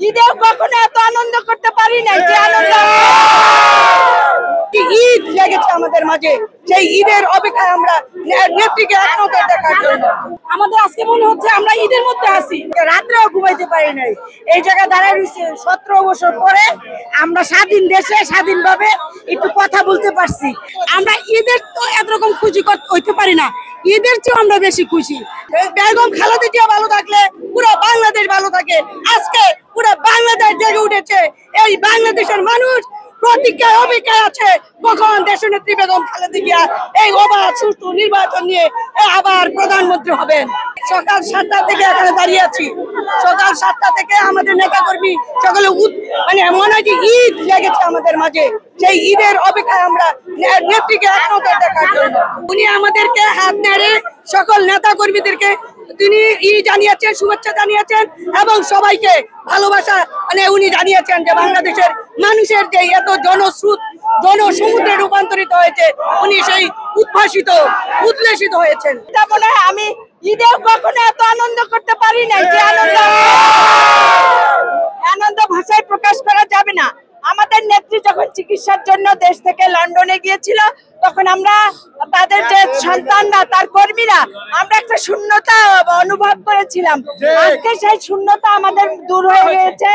ঈদেও কখনো এত আনন্দ করতে পারি নাই যে আনন্দ ঈদ লেগেছে আমাদের মাঝে। সেই ঈদের অপেক্ষায় আমরা নেত্রীকে একনজর দেখার জন্য। আমাদের আজকে মনে হচ্ছে আমরা ঈদের মধ্যে আছি, রাত্রেও ঘুমাইতে পারি নাই। এই জায়গায় দাঁড়ায় রয়েছে 17 বছর পরে আমরা স্বাধীন দেশে স্বাধীনভাবে একটু কথা বলতে পারছি। আমরা ঈদের তো এতরকম খুশি হইতে পারি না, ঈদের চেয়েও আমরা বেশি খুশি। বেগম খালেদা জিয়া ভালো থাকলে পুরো বাংলাদেশ ভালো থাকে। আজকে পুরো বাংলাদেশ জেগে উঠেছে। এই বাংলাদেশের মানুষ প্রতীক্ষায় অপেক্ষায় আছে কখন দেশনেত্রী বেগম খালেদা জিয়া এই অবাধ সুষ্ঠু নির্বাচন নিয়ে আবার প্রধানমন্ত্রী হবেন। সকাল 7টা থেকে এখানে দাঁড়িয়ে আছি। সকাল 7টা থেকে আমাদের নেতাকর্মী সকলে মানে মনে হয় যে ঈদ লেগেছে আমাদের মাঝে। সেই ঈদের অপেক্ষায় আমরা নেত্রীকে একনজর দেখার জন্য। উনি আমাদেরকে হাত নেড়ে সকল নেতা কর্মীদেরকে তিনি জানিয়েছেন, শুভেচ্ছা জানিয়েছেন এবং সবাইকে ভালোবাসা মানে উনি জানিয়েছেন যে বাংলাদেশের মানুষের যে এত জনস্রোত জনসমুদ্রে রূপান্তরিত হয়েছে, উনি সেই উদ্ভাসিত হয়েছেন। তারপরে আমি ঈদেও কখনো এত আনন্দ করতে পারি নাই যে আনন্দ ভাষায় প্রকাশ করা যাবে না। আমাদের নেত্রী যখন চিকিৎসার জন্য দেশ থেকে লন্ডনে গিয়েছিল, তখন আমরা তাদের যে সন্তানরা, তার কর্মীরা, আমরা একটা শূন্যতা অনুভব করেছিলাম। আজকে সেই শূন্যতা আমাদের দূর হয়ে গিয়েছে।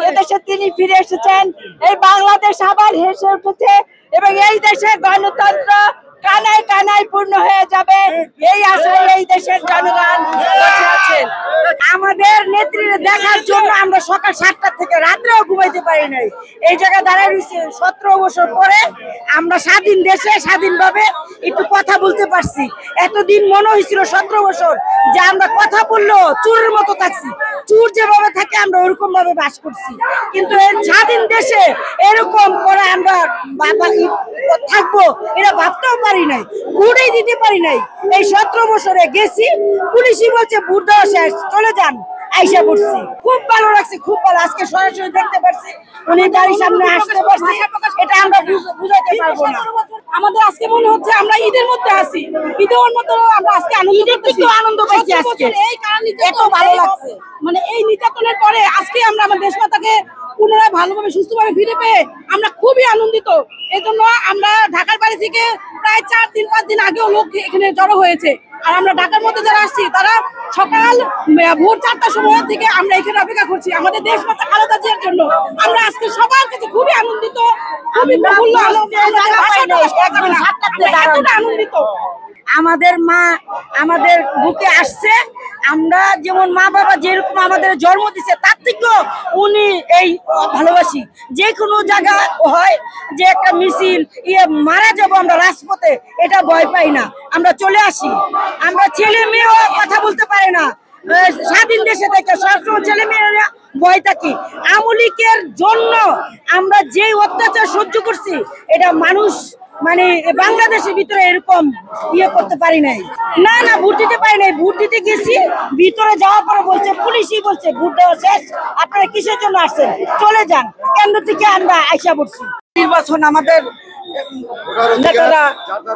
এদেশে তিনি ফিরে এসেছেন, এই বাংলাদেশ আবার হেসে উঠেছে এবং এই দেশের গণতন্ত্র কানায় কানায় পূর্ণ হয়ে যাবে এই আশায় এই দেশের জনগণ বসে আছেন। আমাদের নেত্রীর দেখার জন্য আমরা সকাল 7টা থেকে রাত্রেও ঘুমাইতে পারি নাই। এই জায়গায় দাঁড়ায় রয়েছে 17 বছর পরে আমরা স্বাধীন দেশে স্বাধীনভাবে একটু কথা বলতে পারছি। এতদিন মনে হয়েছিল 17 বছর যে আমরা কথা বললেও চোরের মতো থাকছি, চোর যেভাবে থাকে আমরা ওরকম ভাবে বাস করছি। কিন্তু এই স্বাধীন দেশে এরকম করে আমরা থাকবো এটা ভাবতেও পারি নাই, ভোটই দিতে পারি নাই। এই 17 বছরে গেছি, পুলিশই বলছে ভোট দেওয়া শেষ, চলে যান। আইসা পড়ছি, খুব ভালো লাগছে, খুব ভালো। আজকে সরাসরি দেখতে পারছি, উনি বাড়ির সামনে আসতে পারছি, এটা আমরা বুঝাইতে পারবো না। আমাদের আজকে মনে হচ্ছে আমরা ঈদের মধ্যে আছি, ঈদের মধ্যে আমরা আজকে আনন্দ পাইছি। আজকে এই কারণে এত ভালো লাগছে, মানে এই নির্যাতনের পরে আজকে আমরা আমার দেশমাতাকে পুনরায় ভালোভাবে সুস্থভাবে ফিরে পেয়ে আমরা খুবই আনন্দিত। এই জন্য আমরা ঢাকার বাড়ি থেকে প্রায় 4-5 দিন আগেও লোক এখানে জড়ো হয়েছে। আর আমরা ঢাকার মধ্যে যারা আসছি তারা সকাল ভোর 4টার সময় থেকে আমরা এখানে অপেক্ষা করছি আমাদের দেশমাতা খালেদা জিয়ার জন্য। আমরা আজকে সবার কাছে খুবই আনন্দিত, খুবই প্রফুল্ল, আনন্দিত। আমাদের মা আমাদের বুকে আসছে, আমরা যেমন মা বাবা যেরকম আমাদের জন্ম দিচ্ছে তার থেকেও উনি এই ভালোবাসি। যে কোনো জায়গা হয় যে একটা মিছিল মারা যাবো আমরা রাজপথে, এটা ভয় পাই না, আমরা চলে আসি। আমরা ছেলে মেয়েও কথা বলতে পারে না, স্বাধীন দেশে থেকে সবসময় ছেলে মেয়েরা ভয় থাকি। আওয়ামী লীগের জন্য আমরা যে অত্যাচার সহ্য করছি এটা মানুষ মানে বাংলাদেশের ভিতরে এরকম করতে পারি নাই। না ভোট দিতে পারি নাই। ভোট দিতে গেছি, ভিতরে যাওয়ার পরে বলছে, পুলিশই বলছে ভোট দেওয়া শেষ, আপনারা কিসের জন্য আসছেন, চলে যান। কেন্দ্র থেকে আমরা আইসা পড়ছি। নির্বাচন আমাদের নেতারা,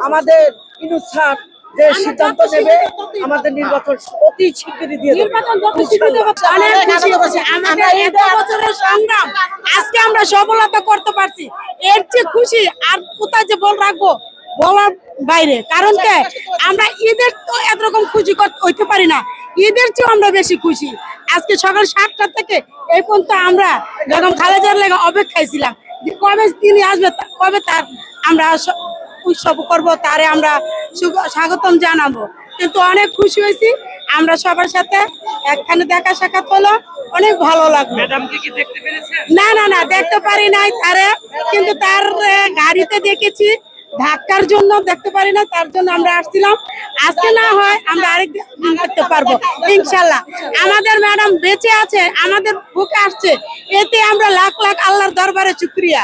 আমাদের ইনুস স্যার যে সিদ্ধান্ত নেবে, আমাদের নির্বাচন অতি স্বীকৃতি দিয়ে দেবে। আজকে আমরা সফলতা করতে পারছি, এর চেয়ে খুশি আর কোথায় যে বল রাখবো বলার বাইরে। কারণ কে, আমরা ঈদের তো এতরকম খুশি হইতে পারি না, ঈদের চেয়েও আমরা বেশি খুশি। আজকে সকাল 7টা থেকে এই পর্যন্ত আমরা বেগম খালেদা জিয়ার লেগে অপেক্ষায় ছিলাম যে কবে তিনি আসবে, কবে তার আমরা উৎসব করবো, তারে আমরা স্বাগতম জানাবো। কিন্তু অনেক খুশি হয়েছি, আমরা সবার সাথে একখানে দেখা সাক্ষাৎ হলো, অনেক ভালো লাগলো। না দেখতে পারি নাই তারে, কিন্তু তার গাড়িতে দেখেছি, ধাক্কার জন্য দেখতে পারি না, তার জন্য আমরা আসছিলাম। আজকে না হয় আমরা আরেকদিন দেখতে পারবো ইনশাল্লাহ। আমাদের ম্যাডাম বেঁচে আছে, আমাদের বুকে আসছে, এতে আমরা লাখ লাখ আল্লাহর দরবারে শুকরিয়া।